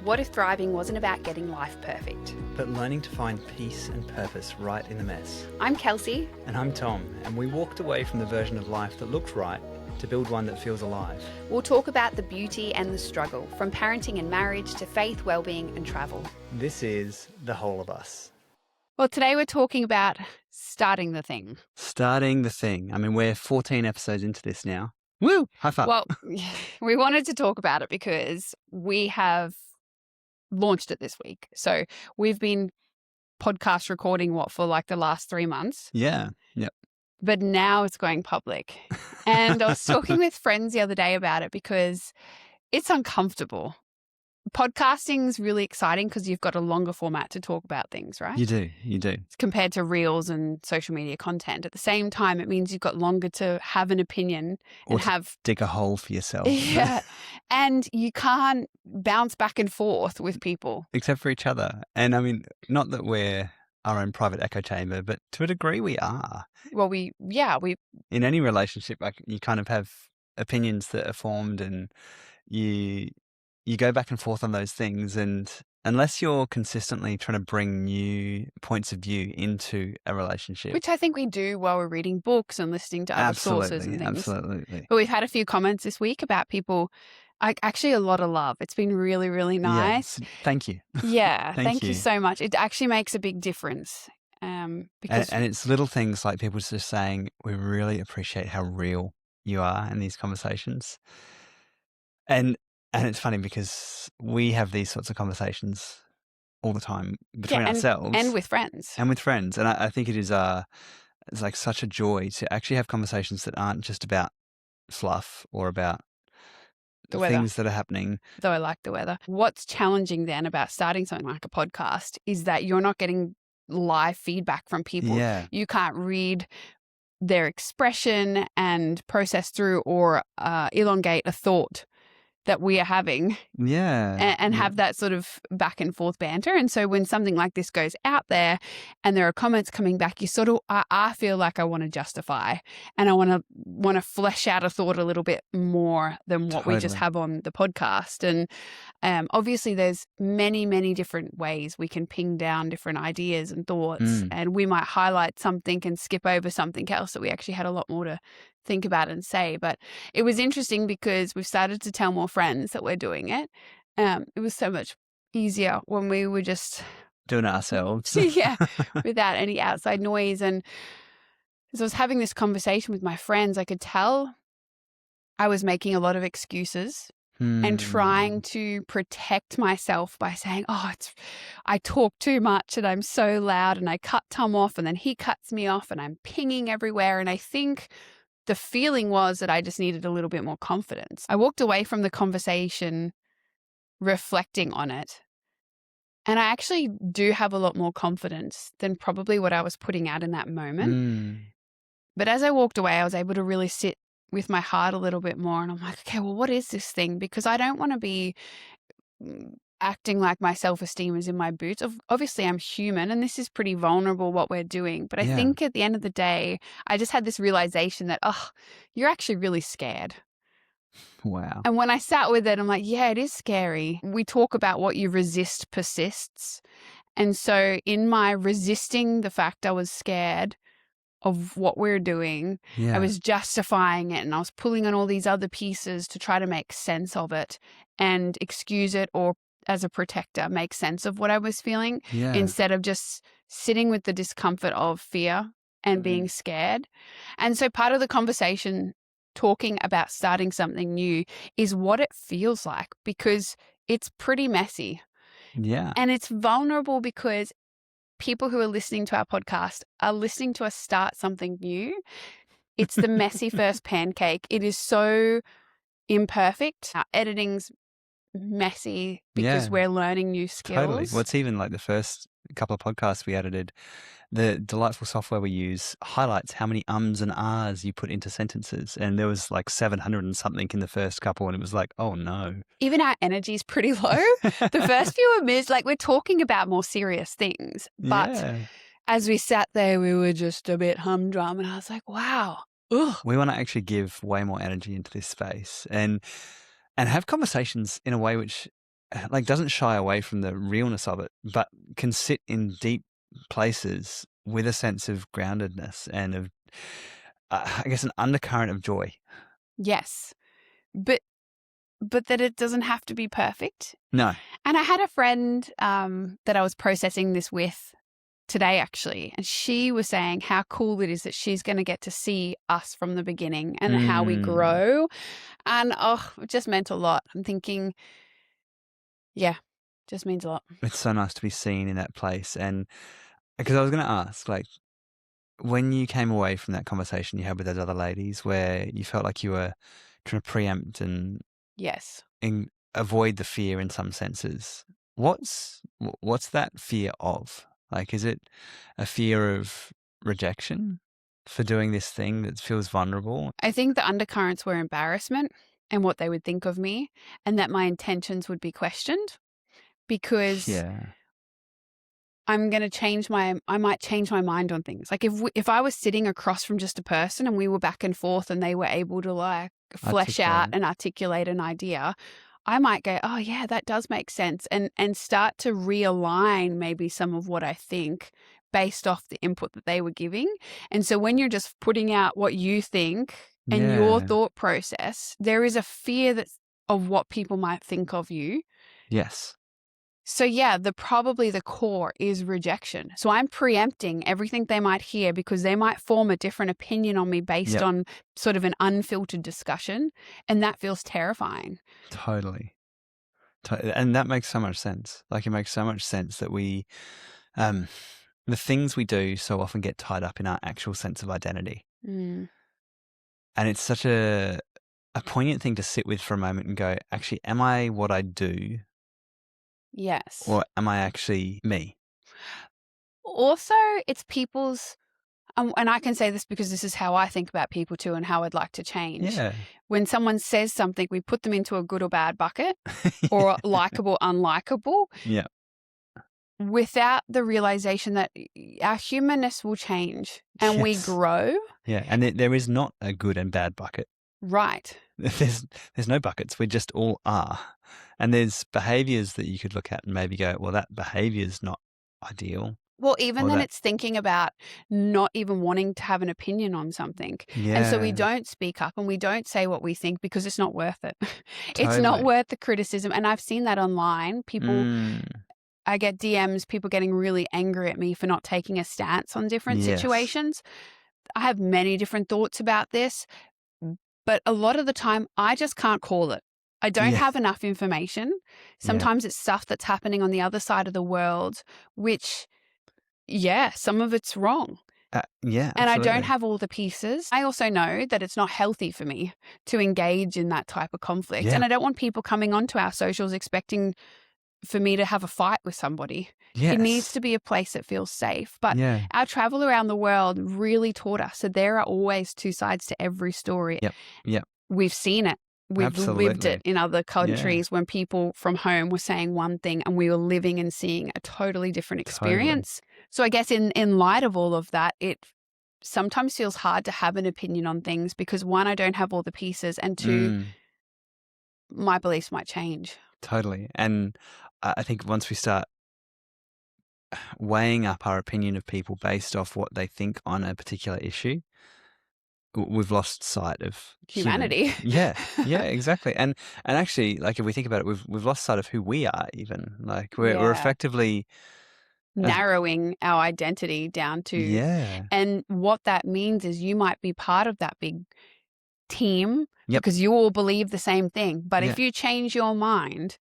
What if thriving wasn't about getting life perfect? but learning to find peace and purpose right in the mess. I'm Kelsey. And I'm Tom, and we walked away from the version of life that looked right to build one that feels alive. We'll talk about the beauty and the struggle, from parenting and marriage to faith, well-being and travel. This is The Whole of Us. Well, today we're talking about starting the thing. Starting the thing. I mean, we're 14 episodes into this now. Woo! High five. Well, we wanted to talk about it because we have launched it this week. So we've been podcast recording for like the last 3 months. Yeah. Yep. But now it's going public. And I was talking with friends the other day about it because it's uncomfortable. Podcasting's really exciting because you've got a longer format to talk about things, right? You do. Compared to reels and social media content. At the same time, it means you've got longer to have an opinion and have dig a hole for yourself. Yeah. And you can't bounce back and forth with people. Except for each other. And I mean, not that we're our own private echo chamber, but to a degree we are. Well, In any relationship, like, you kind of have opinions that are formed, and you go back and forth on those things, and unless you're consistently trying to bring new points of view into a relationship. Which I think we do while we're reading books and listening to other sources and things. Absolutely. But we've had a few comments this week about people, actually a lot of love. It's been really, really nice. Yes. Thank you. Yeah, Thank you you so much. It actually makes a big difference. Because and it's little things like people just saying, we really appreciate how real you are in these conversations. And it's funny because we have these sorts of conversations all the time between ourselves. And with friends. And I think it is it's like such a joy to actually have conversations that aren't just about fluff or about the weather. Things that are happening. Though I like the weather. What's challenging then about starting something like a podcast is that you're not getting live feedback from people. Yeah. You can't read their expression and process through or elongate a thought that we are having. Yeah. And have that sort of back and forth banter. And so when something like this goes out there and there are comments coming back, you sort of, I feel like I want to justify and I want to flesh out a thought a little bit more than what we just have on the podcast. And obviously there's many, many different ways we can ping down different ideas and thoughts. And we might highlight something and skip over something else that we actually had a lot more to think about and say. But it was interesting because we've started to tell more friends that we're doing it. It was so much easier when we were just doing it ourselves. Yeah, without any outside noise. And as I was having this conversation with my friends, I could tell I was making a lot of excuses and trying to protect myself by saying, I talk too much and I'm so loud and I cut Tom off and then he cuts me off and I'm pinging everywhere. And I think the feeling was that I just needed a little bit more confidence. I walked away from the conversation reflecting on it. And I actually do have a lot more confidence than probably what I was putting out in that moment. But as I walked away, I was able to really sit with my heart a little bit more. And I'm like, okay, well, what is this thing? Because I don't want to be acting like my self-esteem is in my boots. Obviously, I'm human and this is pretty vulnerable what we're doing. But I think at the end of the day, I just had this realization that, you're actually really scared. Wow. And when I sat with it, I'm like, yeah, it is scary. We talk about what you resist persists. And so in my resisting the fact I was scared of what we're doing, I was justifying it and I was pulling on all these other pieces to try to make sense of it and excuse it, or as a protector, make sense of what I was feeling instead of just sitting with the discomfort of fear and being scared. And so part of the conversation talking about starting something new is what it feels like, because it's pretty messy. Yeah. And it's vulnerable because people who are listening to our podcast are listening to us start something new. It's the messy first pancake. It is so imperfect. Our editing's messy because we're learning new skills. Totally. Well, it's even like the first couple of podcasts we edited, the delightful software we use highlights how many ums and ahs you put into sentences. And there was like 700 and something in the first couple. And it was like, oh no. Even our energy is pretty low. The first few minutes, like, we're talking about more serious things. But as we sat there, we were just a bit humdrum. And I was like, wow. Ugh. We want to actually give way more energy into this space and have conversations in a way which like doesn't shy away from the realness of it, but can sit in deep places with a sense of groundedness and of, I guess, an undercurrent of joy. Yes. But that it doesn't have to be perfect. No. And I had a friend that I was processing this with today, actually, and she was saying how cool it is that she's going to get to see us from the beginning and how we grow. And it just meant a lot. I'm thinking, yeah, just means a lot. It's so nice to be seen in that place. And because I was going to ask, like, when you came away from that conversation you had with those other ladies where you felt like you were trying to preempt and Yes. avoid the fear in some senses, what's that fear of? Like, is it a fear of rejection for doing this thing that feels vulnerable? I think the undercurrents were embarrassment and what they would think of me, and that my intentions would be questioned, because Yeah. I might change my mind on things. Like if I was sitting across from just a person and we were back and forth and they were able to like flesh out and articulate an idea, I might go, oh yeah, that does make sense, and start to realign maybe some of what I think based off the input that they were giving. And so when you're just putting out what you think and your Yeah. thought process, there is a fear of what people might think of you. Yes. So yeah, probably the core is rejection. So I'm preempting everything they might hear because they might form a different opinion on me based on sort of an unfiltered discussion, and that feels terrifying. Totally. And that makes so much sense. Like, it makes so much sense that we, the things we do so often get tied up in our actual sense of identity. Mm. And it's such a poignant thing to sit with for a moment and go, actually, am I what I do? Yes. Or am I actually me? Also, it's people's, and I can say this because this is how I think about people too and how I'd like to change. Yeah. When someone says something, we put them into a good or bad bucket or likable, unlikable, Yeah. without the realization that our humanness will change and we grow. Yeah. And there is not a good and bad bucket. Right. There's no buckets. We just all are. And there's behaviors that you could look at and maybe go, well, that behavior is not ideal. Well, even Or then that, it's thinking about not even wanting to have an opinion on something. And so we don't speak up and we don't say what we think because it's not worth it. It's not Totally. worth the criticism. And I've seen that online. I get DMs, people getting really angry at me for not taking a stance on different situations. I have many different thoughts about this, but a lot of the time I just can't call it. I don't have enough information. Sometimes it's stuff that's happening on the other side of the world, which, some of it's wrong. Yeah, and absolutely. I don't have all the pieces. I also know that it's not healthy for me to engage in that type of conflict. Yeah. And I don't want people coming onto our socials expecting for me to have a fight with somebody. Yes. It needs to be a place that feels safe. But Yeah. our travel around the world really taught us that there are always two sides to every story. Yep. We've seen it. We've lived it in other countries when people from home were saying one thing and we were living and seeing a totally different experience. So I guess in light of all of that, it sometimes feels hard to have an opinion on things because one, I don't have all the pieces, and two, my beliefs might change. Totally. And I think once we start weighing up our opinion of people based off what they think on a particular issue, we've lost sight of humanity. Yeah, exactly. And actually, like, if we think about it, we've lost sight of who we are. Even like we're effectively narrowing our identity down to, and what that means is you might be part of that big team because you all believe the same thing. But if you change your mind,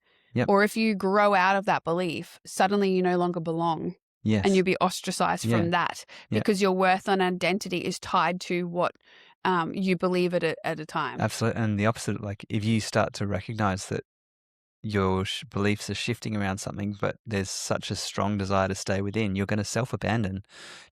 or if you grow out of that belief, suddenly you no longer belong. Yes. And you'll be ostracized from that because your worth and identity is tied to what you believe at a time. Absolutely. And the opposite, like if you start to recognize that your beliefs are shifting around something, but there's such a strong desire to stay within, you're going to self-abandon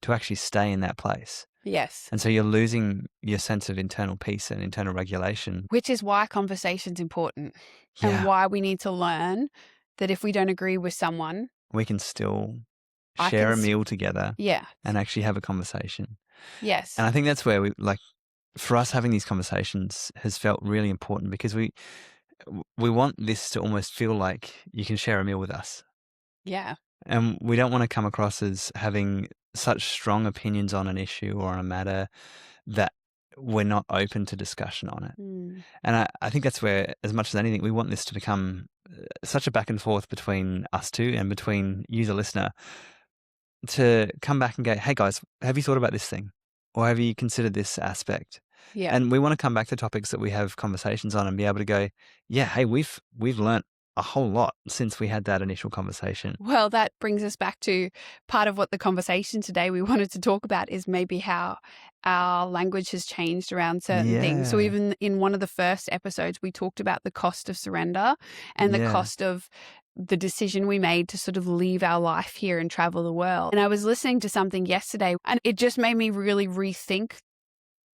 to actually stay in that place. Yes. And so you're losing your sense of internal peace and internal regulation. Which is why conversation's important and why we need to learn that if we don't agree with someone, we can still share a meal together and actually have a conversation. Yes. And I think that's where for us having these conversations has felt really important because we want this to almost feel like you can share a meal with us. Yeah. And we don't want to come across as having such strong opinions on an issue or on a matter that we're not open to discussion on it. Mm. And I think that's where, as much as anything, we want this to become such a back and forth between us two and between you, the listener, to come back and go, hey guys, have you thought about this thing? Or have you considered this aspect? Yeah. And we want to come back to topics that we have conversations on and be able to go, yeah, hey, we've learnt a whole lot since we had that initial conversation. Well, that brings us back to part of what the conversation today we wanted to talk about is maybe how our language has changed around certain things. So Yeah. even in one of the first episodes, we talked about the cost of surrender and the Yeah. cost of the decision we made to sort of leave our life here and travel the world. And I was listening to something yesterday and it just made me really rethink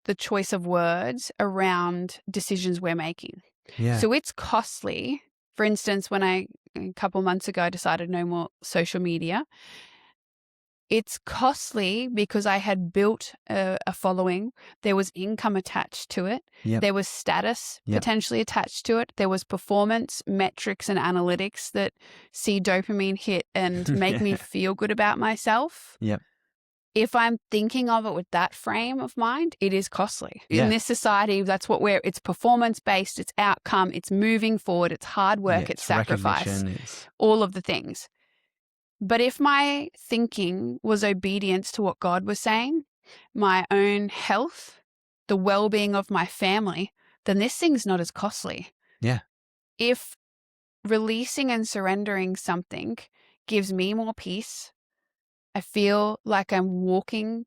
the choice of words around decisions we're making. Yeah. So it's costly. For instance, when a couple months ago, I decided no more social media, it's costly because I had built a following. There was income attached to it. Yep. There was status Yep. potentially attached to it. There was performance metrics and analytics that see dopamine hit and make me feel good about myself. Yep. If I'm thinking of it with that frame of mind, it is costly. Yeah. In this society, that's what it's performance-based, it's outcome, it's moving forward, it's hard work, it's sacrifice, recognition, all of the things. But if my thinking was obedience to what God was saying, my own health, the well-being of my family, then this thing's not as costly. Yeah. If releasing and surrendering something gives me more peace, I feel like I'm walking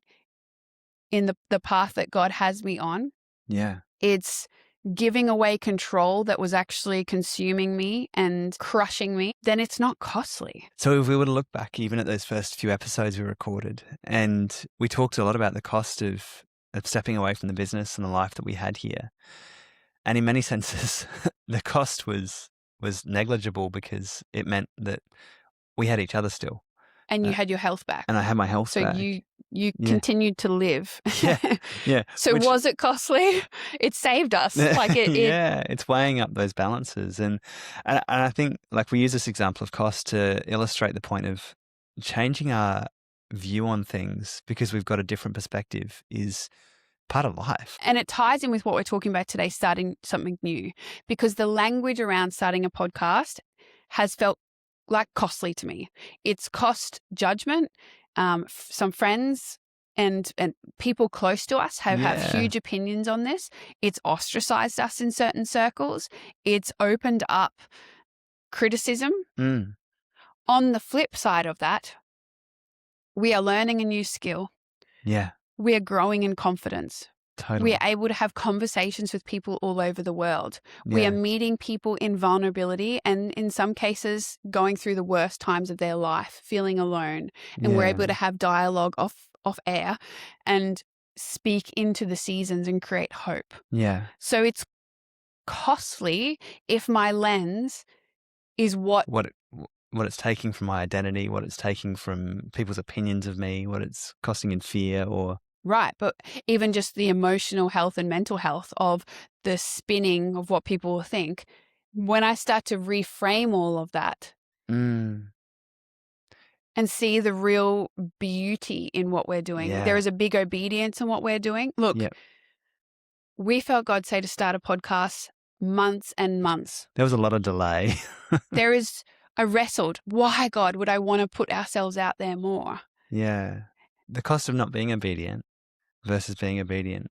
in the path that God has me on. Yeah. It's giving away control that was actually consuming me and crushing me, then it's not costly. So if we were to look back even at those first few episodes we recorded, and we talked a lot about the cost of stepping away from the business and the life that we had here. And in many senses, the cost was negligible because it meant that we had each other still. And you had your health back. And I had my health back. So you continued to live. Yeah. So was it costly? It saved us. Yeah, it's weighing up those balances. And I think like we use this example of cost to illustrate the point of changing our view on things because we've got a different perspective is part of life. And it ties in with what we're talking about today, starting something new, because the language around starting a podcast has felt like costly to me. It's cost judgment. Some friends and people close to us have huge opinions on this. It's ostracized us in certain circles. It's opened up criticism. On the flip side of that, we are learning a new skill. Yeah. We are growing in confidence. Totally. We are able to have conversations with people all over the world. We are meeting people in vulnerability and in some cases going through the worst times of their life, feeling alone. And we're able to have dialogue off air and speak into the seasons and create hope. Yeah. So it's costly if my lens is what it's taking from my identity, what it's taking from people's opinions of me, what it's costing in fear or... Right. But even just the emotional health and mental health of the spinning of what people will think, when I start to reframe all of that and see the real beauty in what we're doing, there is a big obedience in what we're doing. Look, we felt God say to start a podcast months and months. There was a lot of delay. I wrestled. Why, God, would I want to put ourselves out there more? Yeah. The cost of not being obedient versus being obedient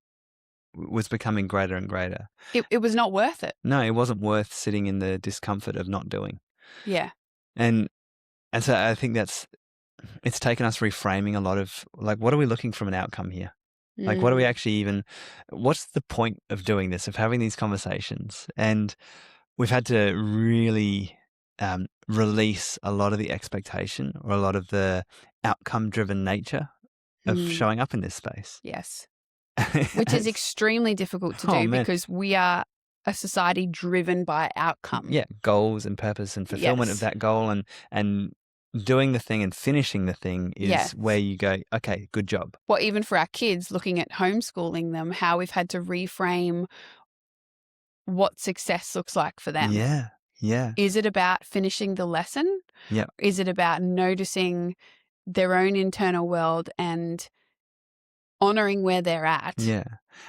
was becoming greater and greater. It was not worth it. No, it wasn't worth sitting in the discomfort of not doing. Yeah. And so I think it's taken us reframing a lot of like, what are we looking from an outcome here? Like, what are we actually what's the point of doing this, of having these conversations? And we've had to really release a lot of the expectation or a lot of the outcome-driven nature of showing up in this space. Yes. Which is extremely difficult to do because we are a society driven by outcome. Yeah, goals and purpose and fulfillment of that goal and doing the thing and finishing the thing is where you go, okay, good job. Well, even for our kids, looking at homeschooling them, how we've had to reframe what success looks like for them. Yeah. Yeah. Is it about finishing the lesson? Yep. Is it about noticing their own internal world and honoring where they're at Yeah.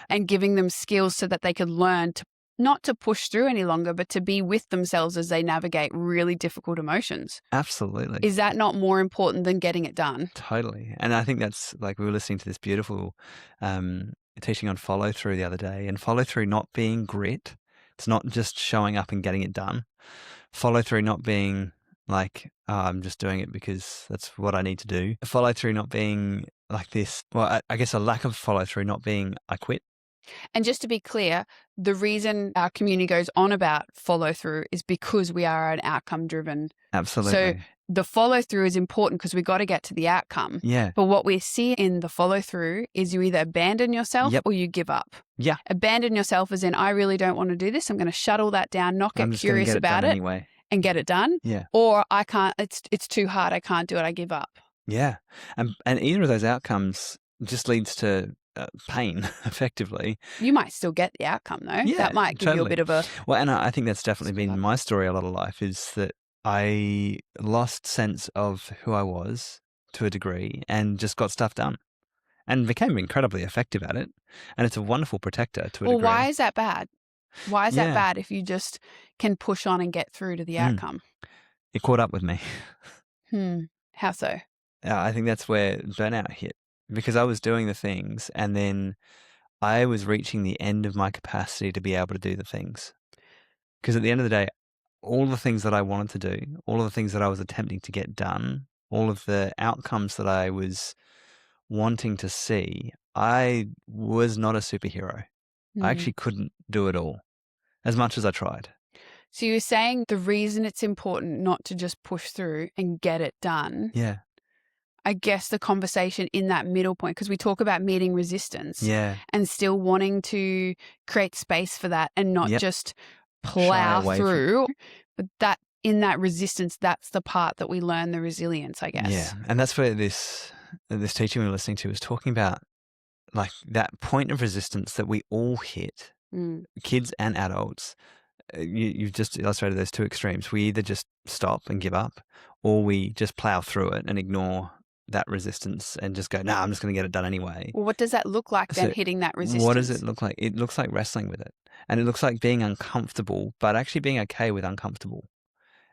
and giving them skills so that they could learn to not to push through any longer, but to be with themselves as they navigate really difficult emotions? Absolutely. Is that not more important than getting it done? Totally. And I think that's like, we were listening to this beautiful teaching on follow through the other day, and follow through not being grit. It's not just showing up and getting it done. Follow through not being like, oh, I'm just doing it because that's what I need to do. Follow through not being like this. Well, I guess a lack of follow through not being I quit. And just to be clear, the reason our community goes on about follow through is because we are an outcome driven. Absolutely. So the follow through is important because we got to get to the outcome. Yeah. But what we see in the follow through is you either abandon yourself Yep. or you give up. Yeah. Abandon yourself as in, I really don't want to do this. I'm going to shut all that down, not I'm get just gonna curious get about done it anyway. and get it done. Yeah. Or I can't, it's too hard. I can't do it. I give up. Yeah. And either of those outcomes just leads to pain, effectively. You might still get the outcome though. Yeah, That might give you a totally. bit of a, Well, and I think that's definitely been my story a lot of life, is that I lost sense of who I was to a degree and just got stuff done and became incredibly effective at it. And it's a wonderful protector to a well, degree. why is that bad? Why is that Yeah. bad if you just can push on and get through to the outcome? It caught up with me. How so? I think that's where burnout hit, because I was doing the things and then I was reaching the end of my capacity to be able to do the things. Because at the end of the day, all the things that I wanted to do, all of the things that I was attempting to get done, all of the outcomes that I was wanting to see, I was not a superhero. I actually couldn't do it all, as much as I tried. So you're saying the reason it's important not to just push through and get it done. Yeah. I guess the conversation in that middle point, because we talk about meeting resistance Yeah. and still wanting to create space for that and not Yep. just Shy plow away from- through. But that in that resistance, that's the part that we learn the resilience, I guess. Yeah. And that's where this teaching we were listening to was talking about, like, that point of resistance that we all hit, kids and adults. You've just illustrated those two extremes. We either just stop and give up, or we just plow through it and ignore that resistance and just go, nah, I'm just going to get it done anyway. Well, what does that look like then, So hitting that resistance? What does it look like? It looks like wrestling with it. And it looks like being uncomfortable, but actually being okay with uncomfortable.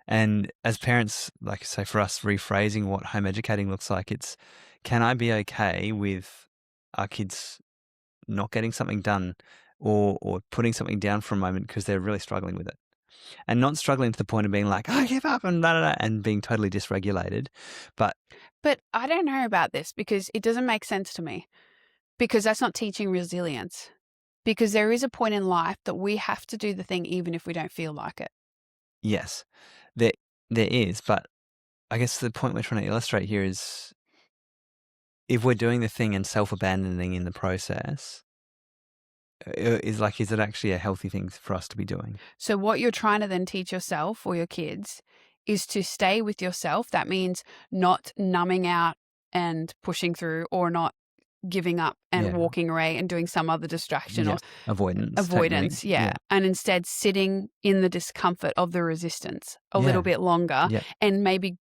And as parents, like, say for us, rephrasing what home educating looks like, it's, can I be okay with our kids not getting something done or putting something down for a moment because they're really struggling with it? And not struggling to the point of being like, I give up and da, da, da, and being totally dysregulated. But I don't know about this because it doesn't make sense to me, because that's not teaching resilience. Because there is a point in life that we have to do the thing even if we don't feel like it. yes, there is. But I guess the point we're trying to illustrate here is, if we're doing the thing and self-abandoning in the process, is it actually a healthy thing for us to be doing? So what you're trying to then teach yourself or your kids is to stay with yourself. That means not numbing out and pushing through, or not giving up and walking away and doing some other distraction or avoidance technique. Yeah. And instead sitting in the discomfort of the resistance a little bit longer, and maybe,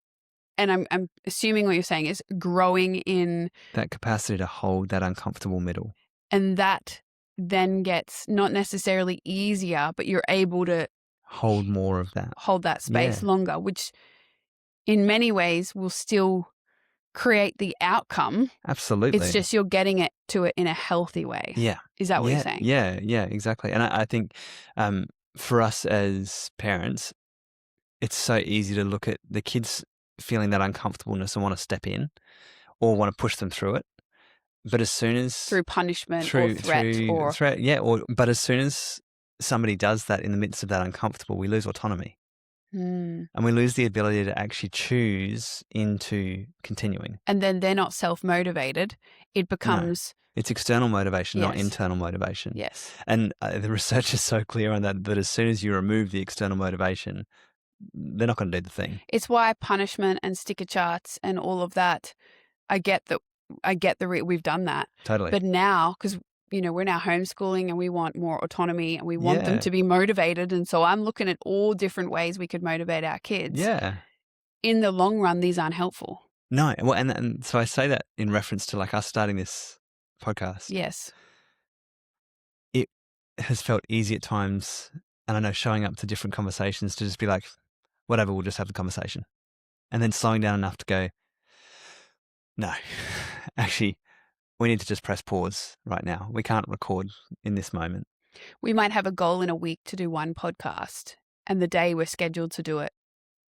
and I'm assuming what you're saying is growing in that capacity to hold that uncomfortable middle. And that then gets not necessarily easier, but you're able to hold more of that. Hold that space longer, which in many ways will still create the outcome. Absolutely. It's just you're getting it to it in a healthy way. Yeah. Is that what you're saying? Yeah, exactly. And I think for us as parents, it's so easy to look at the kids feeling that uncomfortableness and want to step in or want to push them through it. But as soon as through punishment or threat, but as soon as somebody does that in the midst of that uncomfortable, we lose autonomy. And we lose the ability to actually choose into continuing. And then they're not self-motivated. It becomes... No, it's external motivation, not internal motivation. Yes. And the research is so clear on that as soon as you remove the external motivation, they're not going to do the thing. It's why punishment and sticker charts and all of that, I get that we've done that. Totally. But now, because we're now homeschooling and we want more autonomy and we want them Yeah. to be motivated. And so I'm looking at all different ways we could motivate our kids. Yeah. In the long run, these aren't helpful. No. Well, and so I say that in reference to like us starting this podcast. Yes. It has felt easy at times, and I know showing up to different conversations to just be like, whatever, we'll just have the conversation. And then slowing down enough to go, no, actually, we need to just press pause right now. We can't record in this moment. We might have a goal in a week to do one podcast, and the day we're scheduled to do it,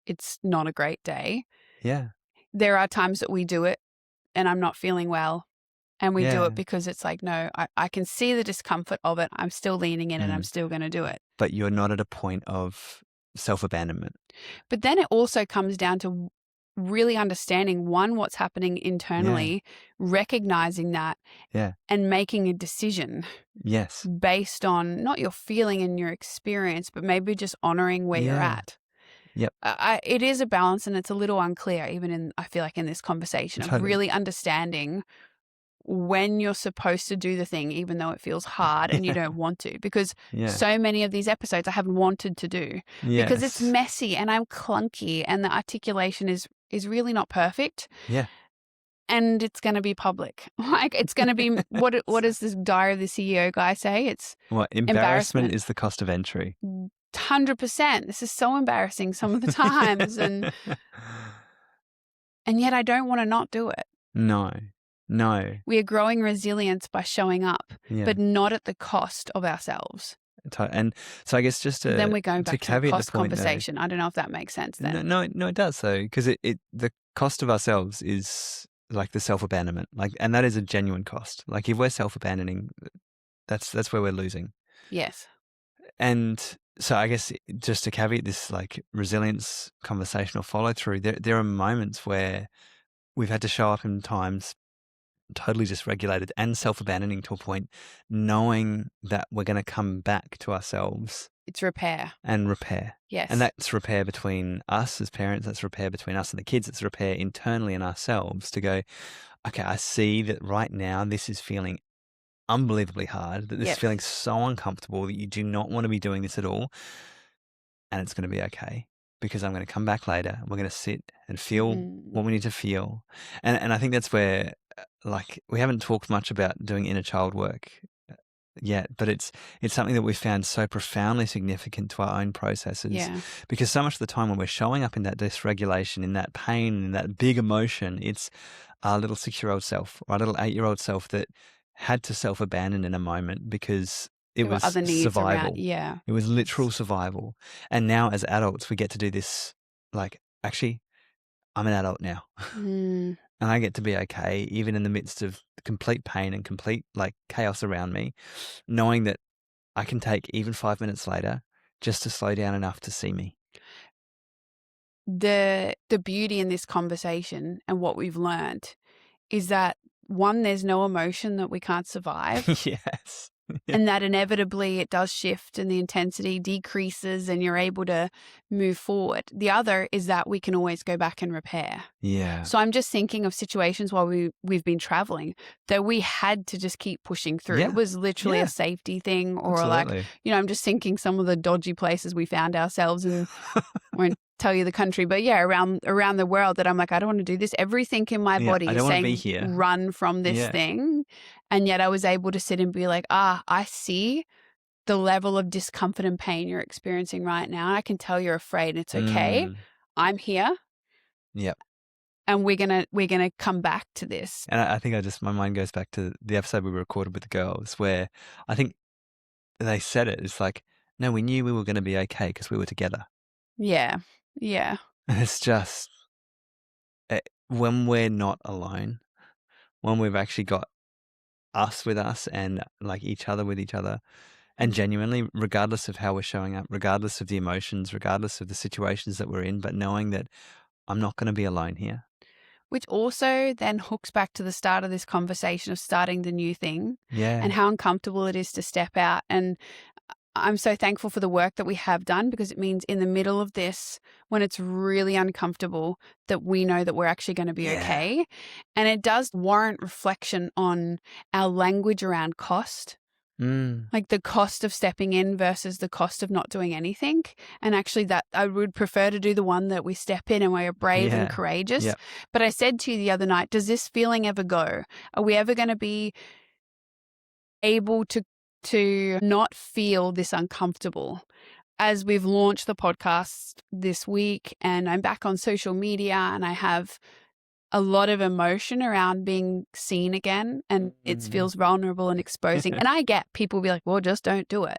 it's not a great day. Yeah. There are times that we do it and I'm not feeling well, and we do it because it's like, no, I can see the discomfort of it. I'm still leaning in and I'm still going to do it. But you're not at a point of self-abandonment. But then it also comes down to really understanding, one, what's happening internally, recognizing that, and making a decision. Yes. Based on not your feeling and your experience, but maybe just honoring where you're at. Yep. It is a balance, and it's a little unclear, even I feel like in this conversation, of really understanding when you're supposed to do the thing, even though it feels hard and you don't want to, because so many of these episodes I haven't wanted to do because it's messy and I'm clunky and the articulation is really not perfect. Yeah. And it's going to be public. Like, it's going to be, what does this Diary of the CEO guy say? It's embarrassment is the cost of entry. 100%. This is so embarrassing some of the times. and yet I don't want to not do it. No. We are growing resilience by showing up, but not at the cost of ourselves. And so I guess just to then we're going back to the cost conversation. Though, I don't know if that makes sense then. No, it does though, because the cost of ourselves is like the self-abandonment, like, and that is a genuine cost. Like, if we're self-abandoning, that's where we're losing. Yes. And so I guess just to caveat this, like, resilience conversation or follow through, there are moments where we've had to show up in times totally dysregulated and self-abandoning to a point, knowing that we're going to come back to ourselves. It's repair. And repair. Yes. And that's repair between us as parents, that's repair between us and the kids, it's repair internally in ourselves to go, okay, I see that right now this is feeling unbelievably hard, that this is feeling so uncomfortable that you do not want to be doing this at all. And it's going to be okay, because I'm going to come back later and we're going to sit and feel what we need to feel. And I think that's where, like, we haven't talked much about doing inner child work yet, but it's something that we found so profoundly significant to our own processes, because so much of the time when we're showing up in that dysregulation, in that pain, in that big emotion, it's our little 6-year-old self or our little 8-year-old self that had to self-abandon in a moment because it was other needs survival. Around, it was literal survival. And now as adults we get to do this, like, actually, I'm an adult now. And I get to be okay, even in the midst of complete pain and complete, like, chaos around me, knowing that I can take even 5 minutes later just to slow down enough to see me. The beauty in this conversation and what we've learned is that, one, there's no emotion that we can't survive. Yes. And that inevitably it does shift and the intensity decreases and you're able to move forward. The other is that we can always go back and repair. Yeah. So I'm just thinking of situations while we've been traveling that we had to just keep pushing through. It was literally a safety thing, or Absolutely. like, I'm just thinking some of the dodgy places we found ourselves in. Won't tell you the country, but around the world, that I'm like, I don't want to do this. Everything in my body is saying, be here. Run from this thing. And yet I was able to sit and be like, I see the level of discomfort and pain you're experiencing right now. I can tell you're afraid. It's okay. I'm here. Yep. And we're gonna come back to this. And I think my mind goes back to the episode we recorded with the girls, where I think they said it. It's like, no, we knew we were going to be okay because we were together. Yeah. Yeah. And it's just, when we're not alone, when we've actually got us with us and, like, each other with each other, and genuinely, regardless of how we're showing up, regardless of the emotions, regardless of the situations that we're in, but knowing that I'm not going to be alone here. Which also then hooks back to the start of this conversation of starting the new thing. Yeah. And how uncomfortable it is to step out. And I'm so thankful for the work that we have done, because it means in the middle of this, when it's really uncomfortable, that we know that we're actually going to be okay. And it does warrant reflection on our language around cost. Like the cost of stepping in versus the cost of not doing anything. And actually that I would prefer to do the one that we step in and we're brave and courageous. Yep. But I said to you the other night, does this feeling ever go? Are we ever going to be able to not feel this uncomfortable? As we've launched the podcast this week and I'm back on social media and I have a lot of emotion around being seen again, and it feels vulnerable and exposing. And I get people be like, well, just don't do it.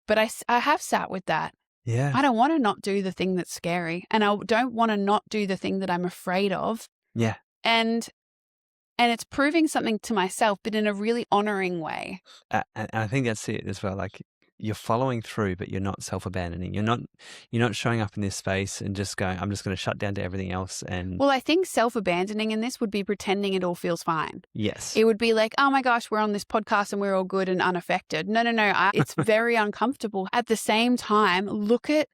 But I have sat with that. Yeah. I don't want to not do the thing that's scary, and I don't want to not do the thing that I'm afraid of. Yeah. And it's proving something to myself, but in a really honoring way. And I think that's it as well. Like, you're following through, but you're not self-abandoning. You're not showing up in this space and just going, I'm just going to shut down to everything else. And well, I think self-abandoning in this would be pretending it all feels fine. yes, it would be like, oh my gosh, we're on this podcast and we're all good and unaffected. No. It's very uncomfortable. At the same time, look at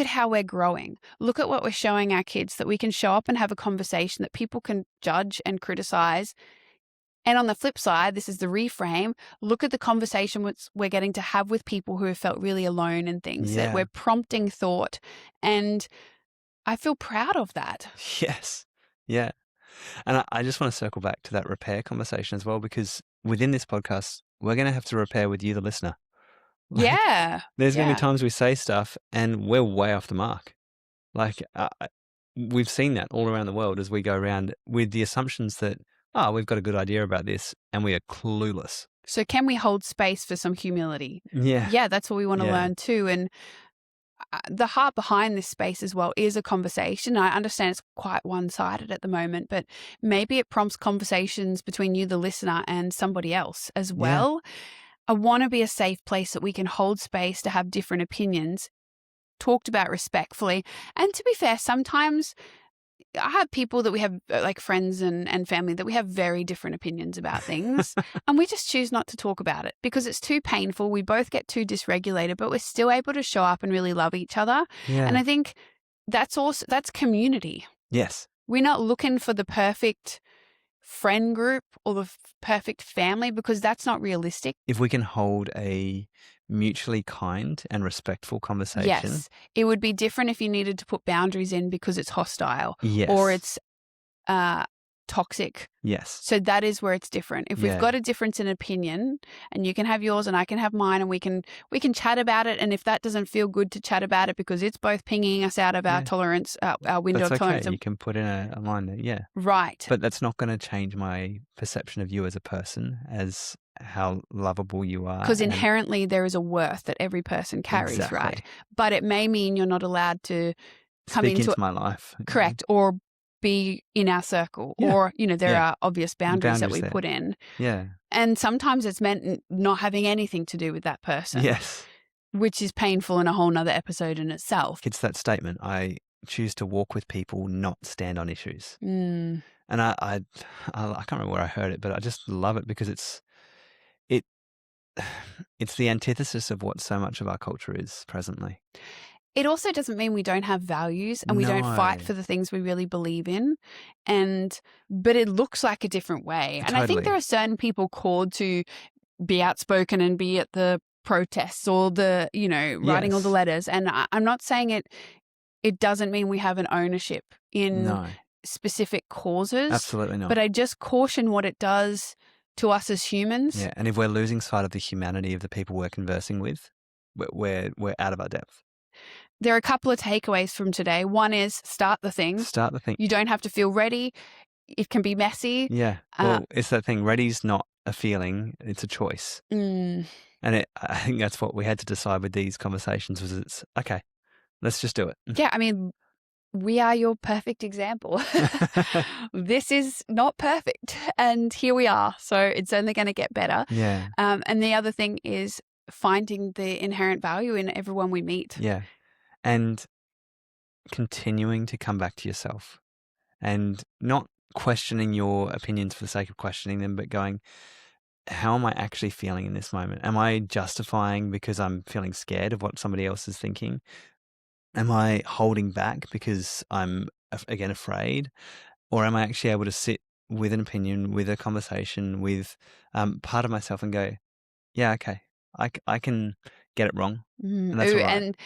how we're growing. Look at what we're showing our kids, that we can show up and have a conversation that people can judge and criticize. And on the flip side, this is the reframe. Look at the conversation we're getting to have with people who have felt really alone and things, that we're prompting thought. And I feel proud of that. Yes. Yeah. And I just want to circle back to that repair conversation as well, because within this podcast, we're going to have to repair with you, the listener. Like, there's going to be times we say stuff and we're way off the mark. Like, we've seen that all around the world as we go around with the assumptions that, we've got a good idea about this, and we are clueless. So can we hold space for some humility? Yeah. Yeah, that's what we want to learn too. And the heart behind this space as well is a conversation. I understand it's quite one-sided at the moment, but maybe it prompts conversations between you, the listener, and somebody else as well. I want to be a safe place that we can hold space to have different opinions, talked about respectfully. And to be fair, sometimes I have people that we have, like friends and family, that we have very different opinions about things and we just choose not to talk about it because it's too painful. We both get too dysregulated, but we're still able to show up and really love each other. And I think that's community. Yes. We're not looking for the perfect friend group or the perfect family, because that's not realistic. If we can hold a mutually kind and respectful conversation. Yes. It would be different if you needed to put boundaries in because it's hostile or it's toxic. Yes. So that is where it's different. If we've got a difference in opinion and you can have yours and I can have mine and we can chat about it, and if that doesn't feel good to chat about it because it's both pinging us out of our tolerance, our window of tolerance. You can put in a line there, yeah. Right. But that's not going to change my perception of you as a person, as how lovable you are. Because inherently there is a worth that every person carries, right? But it may mean you're not allowed to come into my life. Correct. Or be in our circle, or there are obvious boundaries that we put in. Yeah. And sometimes it's meant not having anything to do with that person. Yes. Which is painful in a whole nother episode in itself. It's that statement, I choose to walk with people, not stand on issues. And I can't remember where I heard it, but I just love it because it's the antithesis of what so much of our culture is presently. It also doesn't mean we don't have values and we don't fight for the things we really believe in. But it looks like a different way. And I think there are certain people called to be outspoken and be at the protests or the, writing all the letters. And I'm not saying it doesn't mean we have an ownership in specific causes. Absolutely not. But I just caution what it does to us as humans. Yeah. And if we're losing sight of the humanity of the people we're conversing with, we're out of our depth. There are a couple of takeaways from today. One is start the thing. Start the thing. You don't have to feel ready. It can be messy. Yeah. Well, it's that thing. Ready's not a feeling. It's a choice. And I think that's what we had to decide with these conversations was it's, okay, let's just do it. Yeah. I mean, we are your perfect example. This is not perfect. And here we are. So it's only going to get better. Yeah. And the other thing is finding the inherent value in everyone we meet. Yeah. And continuing to come back to yourself and not questioning your opinions for the sake of questioning them, but going, how am I actually feeling in this moment? Am I justifying because I'm feeling scared of what somebody else is thinking? Am I holding back because I'm, again, afraid? Or am I actually able to sit with an opinion, with a conversation, with part of myself and go, yeah, okay, I can get it wrong, and that's Ooh, all right. and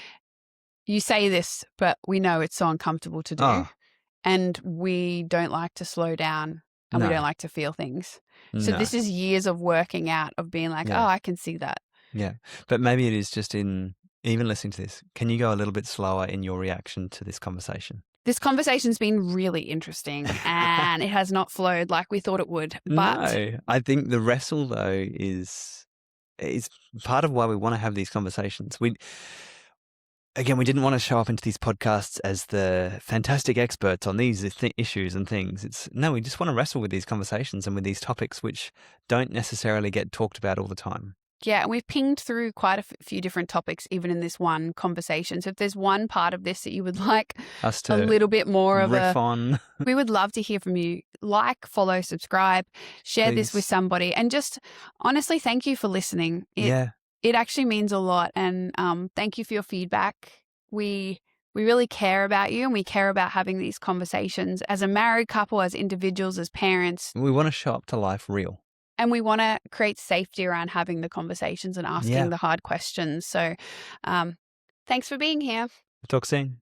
you say this, but we know it's so uncomfortable to do. Oh, And we don't like to slow down and we no, don't like to feel things. So no, this is years of working out, of being like, oh, yeah, I can see that. yeah. But maybe it is just in even listening to this. Can you go a little bit slower in your reaction to this conversation? This conversation's been really interesting and it has not flowed like we thought it would. But No, I think the wrestle though is part of why we want to have these conversations. We didn't want to show up into these podcasts as the fantastic experts on these issues and things. No, we just want to wrestle with these conversations and with these topics which don't necessarily get talked about all the time. yeah, and we've pinged through quite a few different topics, even in this one conversation. So if there's one part of this that you would like Us a to little bit more of riff on, we would love to hear from you. Like, follow, subscribe, share this with please. somebody, and just honestly, thank you for listening. Yeah, It actually means a lot, and thank you for your feedback. We really care about you, and we care about having these conversations as a married couple, as individuals, as parents, we want to show up to life real. and we want to create safety around having the conversations and asking Yeah. the hard questions. So, thanks for being here. Talk soon.